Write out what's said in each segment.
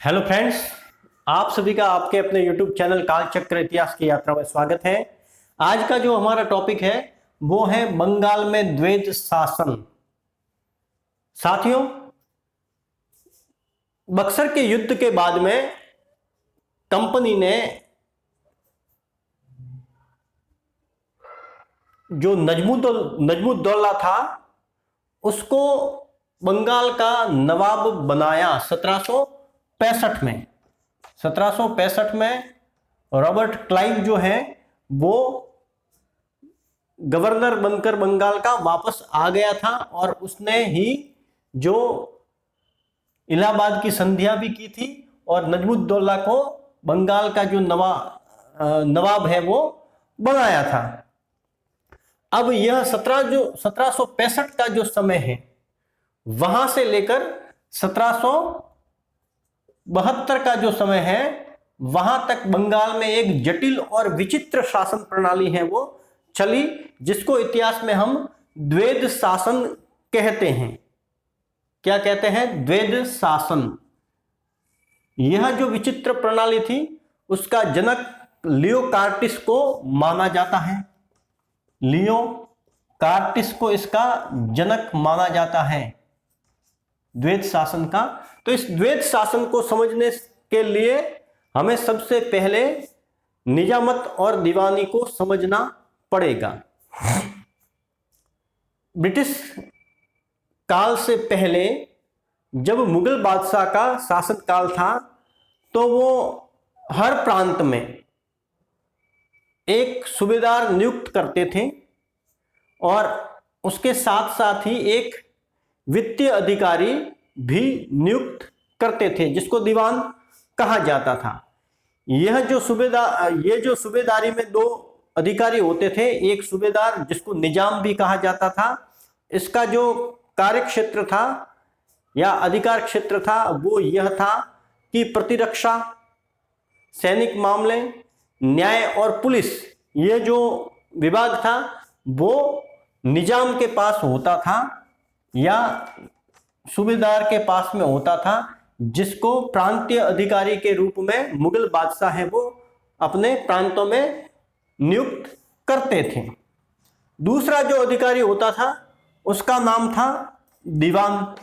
Hello friends, आप सभी का आपके अपने यूट्यूब चैनल कालचक्र इतिहास की यात्रा में स्वागत है। आज का जो हमारा टॉपिक है वो है बंगाल में द्वैध शासन। साथियों, बक्सर के युद्ध के बाद में कंपनी ने जो नजमुद्दौला था उसको बंगाल का नवाब बनाया 1765 में। 1765 में रॉबर्ट क्लाइव जो है वो गवर्नर बनकर बंगाल का वापस आ गया था और उसने ही जो इलाहाबाद की संधियां भी की थी और नजमुद्दौला को बंगाल का जो नवाब है वो बनाया था। अब यह 1765 का जो समय है वहां से लेकर 1772 का जो समय है वहां तक बंगाल में एक जटिल और विचित्र शासन प्रणाली है वो चली, जिसको इतिहास में हम द्वैध शासन कहते हैं। क्या कहते हैं? द्वैध शासन। यह जो विचित्र प्रणाली थी उसका जनक लियो कार्टिस को माना जाता है। लियो कार्टिस को इसका जनक माना जाता है द्वैध शासन का। तो इस द्वैध शासन को समझने के लिए हमें सबसे पहले निजामत और दीवानी को समझना पड़ेगा। ब्रिटिश काल से पहले जब मुगल बादशाह का शासन काल था तो वो हर प्रांत में एक सूबेदार नियुक्त करते थे और उसके साथ साथ ही एक वित्तीय अधिकारी भी नियुक्त करते थे जिसको दीवान कहा जाता था। ये जो सूबेदारी में दो अधिकारी होते थे, एक सूबेदार जिसको निजाम भी कहा जाता था, इसका जो कार्य क्षेत्र था या अधिकार क्षेत्र था वो यह था कि प्रतिरक्षा, सैनिक मामले, न्याय और पुलिस, ये जो विभाग था वो निजाम के पास होता था या सूबेदार के पास में होता था, जिसको प्रांतीय अधिकारी के रूप में मुगल बादशाह है वो अपने प्रांतों में नियुक्त करते थे। दूसरा जो अधिकारी होता था उसका नाम था दीवान।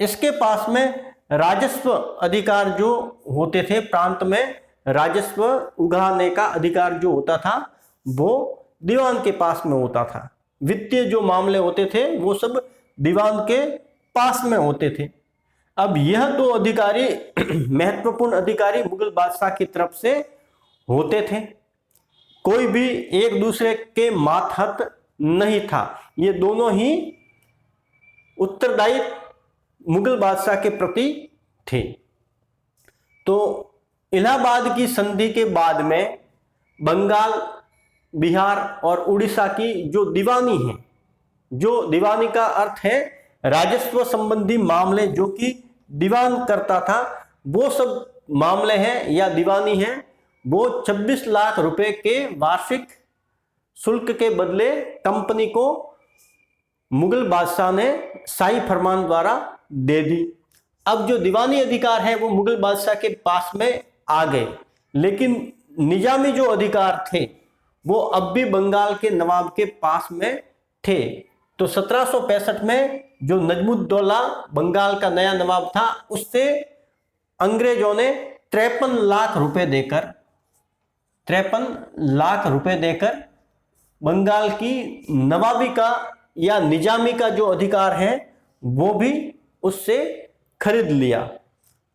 इसके पास में राजस्व अधिकार जो होते थे, प्रांत में राजस्व उगाने का अधिकार जो होता था वो दीवान के पास में होता था। वित्तीय जो मामले होते थे वो सब दीवान के पास में होते थे। अब यह दो अधिकारी महत्वपूर्ण अधिकारी मुगल बादशाह की तरफ से होते थे। कोई भी एक दूसरे के मातहत नहीं था, ये दोनों ही उत्तरदायी मुगल बादशाह के प्रति थे। तो इलाहाबाद की संधि के बाद में बंगाल, बिहार और उड़ीसा की जो दीवानी है, जो दीवानी का अर्थ है राजस्व संबंधी मामले जो कि दीवान करता था, वो सब मामले हैं या दीवानी है वो 26 लाख रुपए के वार्षिक शुल्क के बदले कंपनी को मुगल बादशाह ने शाही फरमान द्वारा दे दी। अब जो दीवानी अधिकार है वो मुगल बादशाह के पास में आ गए, लेकिन निजामी जो अधिकार थे वो अब भी बंगाल के नवाब के पास में थे। तो 1765 में जो नजमुद्दौला बंगाल का नया नवाब था उससे अंग्रेजों ने 53 लाख रुपए देकर बंगाल की नवाबी का या निजामी का जो अधिकार है वो भी उससे खरीद लिया।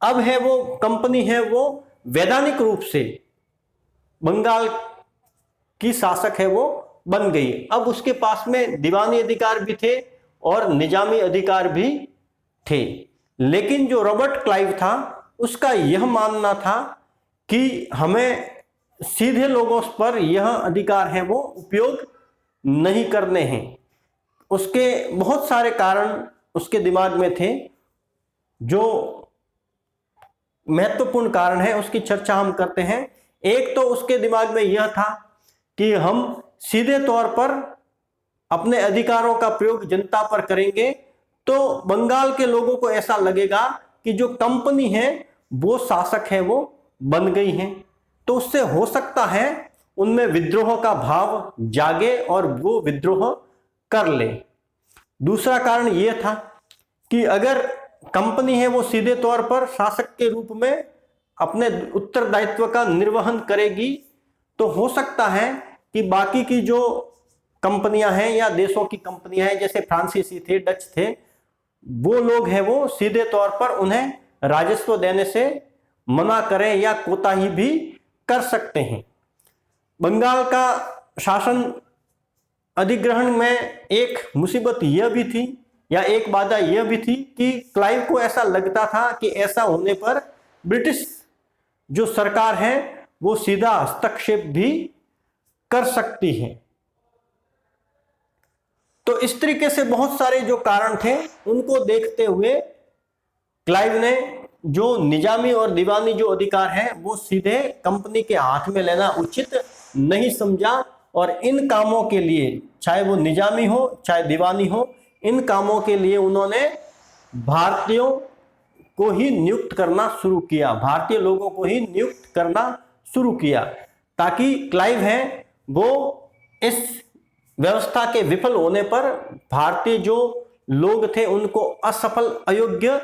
अब है वो कंपनी है वो वैधानिक रूप से बंगाल की शासक है वो बन गई। अब उसके पास में दीवानी अधिकार भी थे और निजामी अधिकार भी थे, लेकिन जो रॉबर्ट क्लाइव था उसका यह मानना था कि हमें सीधे लोगों पर यह अधिकार है वो उपयोग नहीं करने हैं। उसके बहुत सारे कारण उसके दिमाग में थे। जो महत्वपूर्ण कारण है उसकी चर्चा हम करते हैं। एक तो उसके दिमाग में यह था कि हम सीधे तौर पर अपने अधिकारों का प्रयोग जनता पर करेंगे तो बंगाल के लोगों को ऐसा लगेगा कि जो कंपनी है वो शासक है वो बन गई हैं। तो उससे हो सकता है उनमें विद्रोह का भाव जागे और वो विद्रोह कर ले। दूसरा कारण यह था कि अगर कंपनी है वो सीधे तौर पर शासक के रूप में अपने उत्तरदायित्व का निर्वहन करेगी तो हो सकता है कि बाकी की जो कंपनियां हैं या देशों की कंपनियां हैं, जैसे फ्रांसीसी थे, डच थे, वो लोग हैं वो सीधे तौर पर उन्हें राजस्व देने से मना करें या कोताही भी कर सकते हैं। बंगाल का शासन अधिग्रहण में एक मुसीबत यह भी थी या एक बाधा यह भी थी कि क्लाइव को ऐसा लगता था कि ऐसा होने पर ब्रिटिश जो सरकार है वो सीधा हस्तक्षेप भी कर सकती है। तो इस तरीके से बहुत सारे जो कारण थे उनको देखते हुए क्लाइव ने जो निजामी और दीवानी जो अधिकार है वो सीधे कंपनी के हाथ में लेना उचित नहीं समझा और इन कामों के लिए, चाहे वो निजामी हो चाहे दीवानी हो, इन कामों के लिए उन्होंने भारतीयों को ही नियुक्त करना शुरू किया, भारतीय लोगों को ही नियुक्त करना शुरू किया, ताकि क्लाइव है वो इस व्यवस्था के विफल होने पर भारतीय जो लोग थे उनको असफल, अयोग्य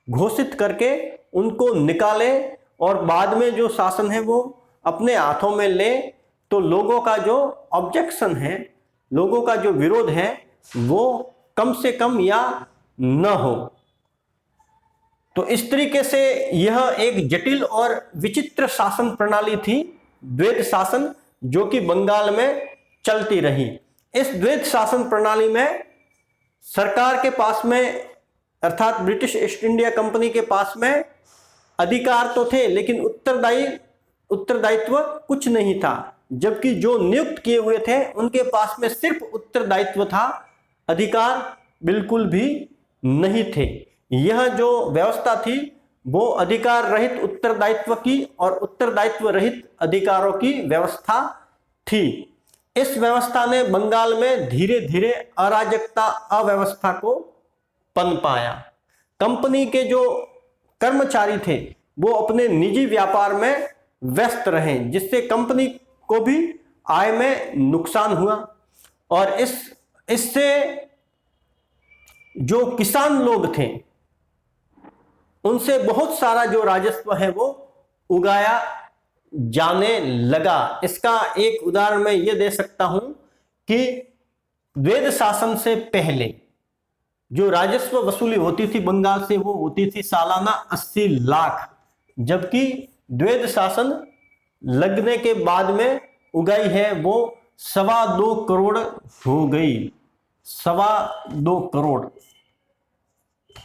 घोषित करके उनको निकाले और बाद में जो शासन है वो अपने हाथों में ले, तो लोगों का जो ऑब्जेक्शन है, लोगों का जो विरोध है वो कम से कम या न हो। तो इस तरीके से यह एक जटिल और विचित्र शासन प्रणाली थी, द्वैध शासन, जो कि बंगाल में चलती रही। इस द्वैध शासन प्रणाली में सरकार के पास में, अर्थात ब्रिटिश ईस्ट इंडिया कंपनी के पास में अधिकार तो थे लेकिन उत्तरदायित्व कुछ नहीं था, जबकि जो नियुक्त किए हुए थे उनके पास में सिर्फ उत्तरदायित्व था, अधिकार बिल्कुल भी नहीं थे। यह जो व्यवस्था थी वो अधिकार रहित उत्तरदायित्व की और उत्तरदायित्व रहित अधिकारों की व्यवस्था थी। इस व्यवस्था ने बंगाल में धीरे धीरे अराजकता, अव्यवस्था को पनपाया। कंपनी के जो कर्मचारी थे वो अपने निजी व्यापार में व्यस्त रहे, जिससे कंपनी को भी आय में नुकसान हुआ और इससे जो किसान लोग थे उनसे बहुत सारा जो राजस्व है वो उगाया जाने लगा। इसका एक उदाहरण मैं ये दे सकता हूं कि द्वैध शासन से पहले जो राजस्व वसूली होती थी बंगाल से वो होती थी सालाना 80 लाख, जबकि द्वैध शासन लगने के बाद में उगाई है वो 2.25 करोड़ हो गई, 2.25 करोड़।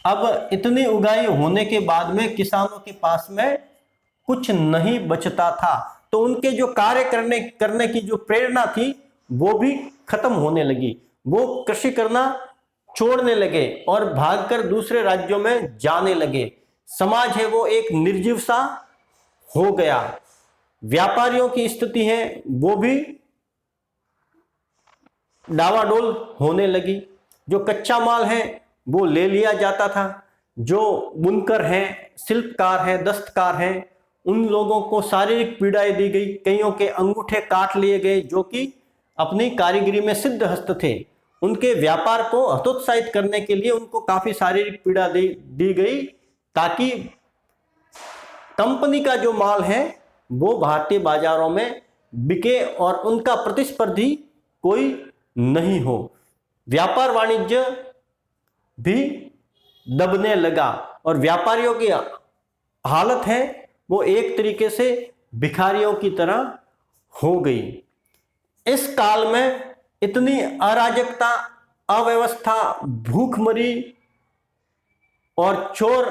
अब इतनी उगाई होने के बाद में किसानों के पास में कुछ नहीं बचता था, तो उनके जो कार्य करने की जो प्रेरणा थी वो भी खत्म होने लगी। वो कृषि करना छोड़ने लगे और भागकर दूसरे राज्यों में जाने लगे। समाज है वो एक निर्जीव सा हो गया। व्यापारियों की स्थिति है वो भी डावाडोल होने लगी। जो कच्चा माल है वो ले लिया जाता था। जो बुनकर हैं, शिल्पकार हैं, दस्तकार हैं, उन लोगों को शारीरिक पीड़ाएं दी गई। कईयों के अंगूठे काट लिए गए जो कि अपनी कारीगरी में सिद्ध हस्त थे। उनके व्यापार को हतोत्साहित करने के लिए उनको काफी शारीरिक पीड़ा दी गई, ताकि कंपनी का जो माल है वो भारतीय बाजारों में बिके और उनका प्रतिस्पर्धी कोई नहीं हो। व्यापार वाणिज्य भी दबने लगा और व्यापारियों की हालत है वो एक तरीके से भिखारियों की तरह हो गई। इस काल में इतनी अराजकता, अव्यवस्था, भूखमरी और चोर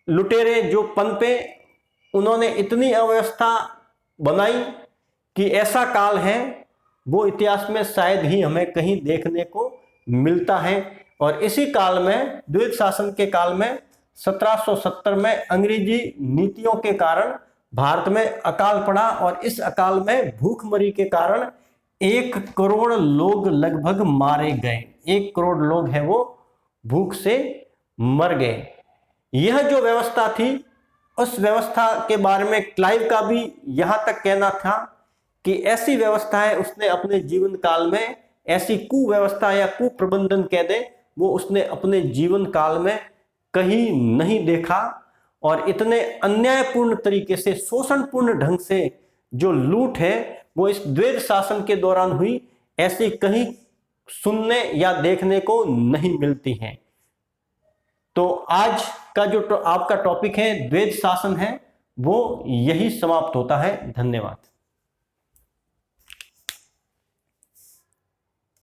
लुटेरे जो पनपे, उन्होंने इतनी अव्यवस्था बनाई कि ऐसा काल है वो इतिहास में शायद ही हमें कहीं देखने को मिलता है। और इसी काल में, द्वैध शासन के काल में 1770 में अंग्रेजी नीतियों के कारण भारत में अकाल पड़ा और इस अकाल में भूखमरी के कारण 1 करोड़ लोग लगभग मारे गए। 1 करोड़ लोग हैं वो भूख से मर गए। यह जो व्यवस्था थी उस व्यवस्था के बारे में क्लाइव का भी यहां तक कहना था कि ऐसी व्यवस्था है उसने अपने जीवन काल में, ऐसी कुव्यवस्था या कुप्रबंधन कह दे, वो उसने अपने जीवन काल में कहीं नहीं देखा। और इतने अन्यायपूर्ण तरीके से, शोषणपूर्ण ढंग से जो लूट है वो इस द्वैध शासन के दौरान हुई, ऐसी कहीं सुनने या देखने को नहीं मिलती है। तो आज का जो आपका टॉपिक है द्वैध शासन है, वो यही समाप्त होता है। धन्यवाद।